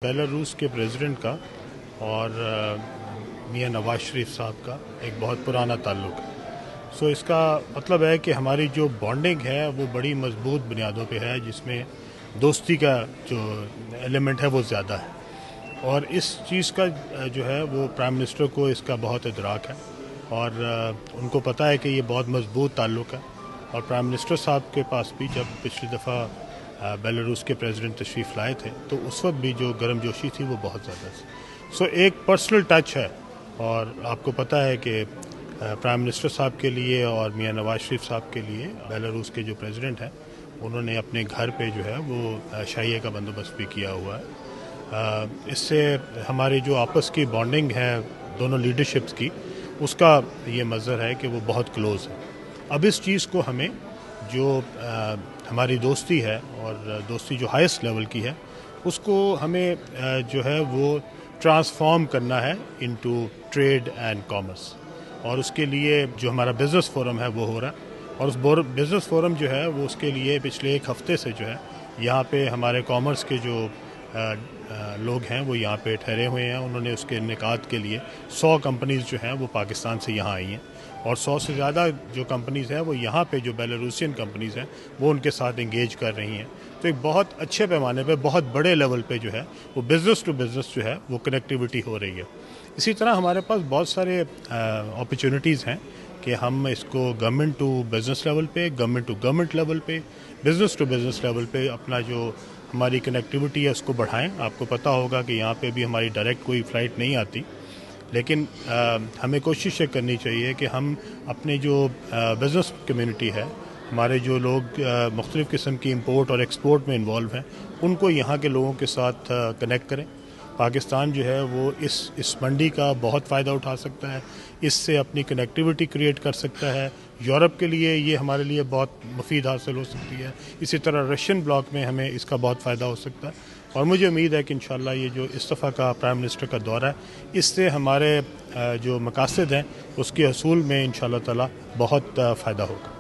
Belarus के president का और मियां नवाज शरीफ साहब का एक बहुत पुराना ताल्लुक़ है। सो इसका मतलब है कि हमारी जो बॉन्डिंग है वो बड़ी मजबूत बुनियादों पे है, जिसमें दोस्ती का जो एलिमेंट है वो ज़्यादा है। और इस चीज़ का जो है वो प्राइम मिनिस्टर को इसका बहुत इदराक है और उनको पता है कि ये बहुत मजबूत ताल्लुक़ है। और प्राइम मिनिस्टर साहब के पास भी जब पिछली दफ़ा बेलारूस के प्रेसिडेंट तशरीफ़ लाए थे तो उस वक्त भी जो गर्मजोशी थी वो बहुत ज़्यादा थी। सो एक पर्सनल टच है। और आपको पता है कि प्राइम मिनिस्टर साहब के लिए और मियां नवाज शरीफ साहब के लिए बेलारूस के जो प्रेसिडेंट हैं उन्होंने अपने घर पे जो है वो शाइए का बंदोबस्त भी किया हुआ है। इससे हमारी जो आपस की बॉन्डिंग है दोनों लीडरशिप्स की, उसका ये मज़हर है कि वो बहुत क्लोज़ है। अब इस चीज़ को हमें जो हमारी दोस्ती है और दोस्ती जो हाईएस्ट लेवल की है उसको हमें जो है वो ट्रांसफॉर्म करना है इनटू ट्रेड एंड कॉमर्स। और उसके लिए जो हमारा बिज़नेस फोरम है वो हो रहा है। और उस बिज़नेस फोरम जो है वो उसके लिए पिछले एक हफ़्ते से जो है यहाँ पे हमारे कॉमर्स के जो लोग हैं वो यहाँ पे ठहरे हुए हैं। उन्होंने उसके इनेकाद के लिए 100 कंपनीज़ जो हैं वो पाकिस्तान से यहाँ आई हैं और 100 से ज़्यादा जो कंपनीज़ हैं वो यहाँ पे जो बेलारूसियन कंपनीज़ हैं वो उनके साथ इंगेज कर रही हैं। तो एक बहुत अच्छे पैमाने पे, बहुत बड़े लेवल पे जो है वो बिज़नेस टू बिज़नेस जो है वो कनेक्टिविटी हो रही है। इसी तरह हमारे पास बहुत सारे अपॉर्चुनिटीज़ हैं कि हम इसको गवर्नमेंट टू बिज़नेस लेवल पे, गवर्नमेंट टू गवर्नमेंट लेवल पे, बिज़नेस टू बिज़नेस लेवल पे अपना जो हमारी कनेक्टिविटी है उसको बढ़ाएं। आपको पता होगा कि यहाँ पे भी हमारी डायरेक्ट कोई फ़्लाइट नहीं आती, लेकिन हमें कोशिश ये करनी चाहिए कि हम अपने जो बिज़नेस कम्युनिटी है, हमारे जो लोग मुख्तलिफ़ किस्म की इंपोर्ट और एक्सपोर्ट में इन्वॉल्व हैं, उनको यहाँ के लोगों के साथ कनेक्ट करें। पाकिस्तान जो है वो इस मंडी का बहुत फ़ायदा उठा सकता है, इससे अपनी कनेक्टिविटी क्रिएट कर सकता है। यूरोप के लिए ये हमारे लिए बहुत मुफीद हासिल हो सकती है। इसी तरह रशियन ब्लॉक में हमें इसका बहुत फ़ायदा हो सकता है। और मुझे उम्मीद है कि इंशाल्लाह ये जो इस दफ़ा का प्राइम मिनिस्टर का दौरा है, इससे हमारे जो मकासद हैं उसके हसूल में इंशाल्लाह ताला बहुत फ़ायदा होगा।